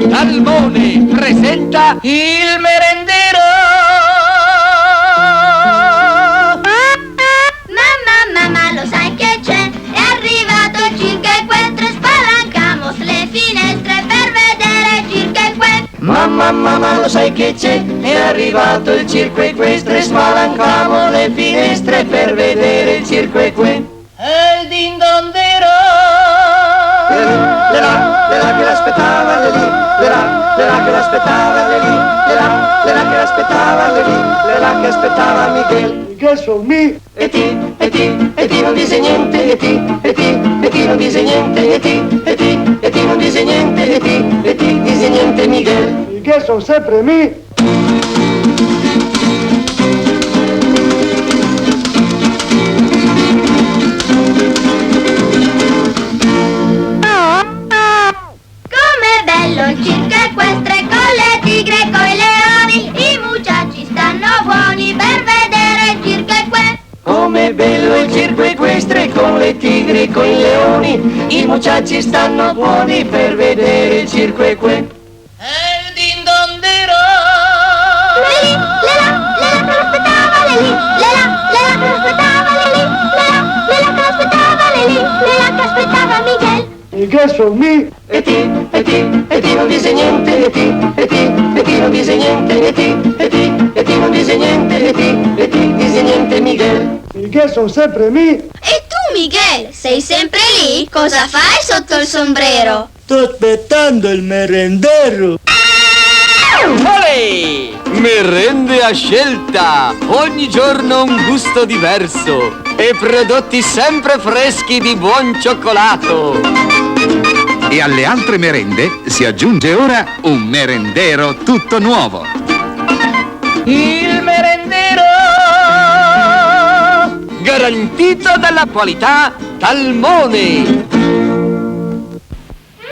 Talmone presenta il merendero. Mamma, lo sai che c'è? È arrivato il circo-equestre, spalancamos le finestre per vedere il circo-equestre. Mamma, lo sai che c'è? È arrivato il circo equestre, spalancamo le finestre per vedere il circo equestre. E il dindondero. Le là che l'aspettava, le là che l'aspettava, le là che l'aspettava, le là che aspettava Miguel. Che sono me? E ti non dice niente, e ti non dice niente, e ti non dice niente, e ti dice niente Miguel. Che sono sempre me? Com'è bello il circo-equestre con le tigre e coi leoni. I muchachi stanno buoni per vedere il circo-equestre. Com'è bello il circo equestre con le tigri e con i leoni, i muchachi stanno buoni per vedere il circo equestre. E il dindondero. Le là che l'aspettava, le là che l'aspettava, le là che l'aspettava, le là che aspettava Miguel. Che sono me? E ti non dice niente, e ti non dice niente, e ti non dice niente, e ti dice niente Miguel. Che sono sempre me? E tu Miguel, sei sempre lì? Cosa fai sotto il sombrero? Sto aspettando il merendero. Olè! Merende a scelta, ogni giorno un gusto diverso e prodotti sempre freschi di buon cioccolato. E alle altre merende si aggiunge ora un merendero tutto nuovo. Il merendero. Garantito dalla qualità Talmone.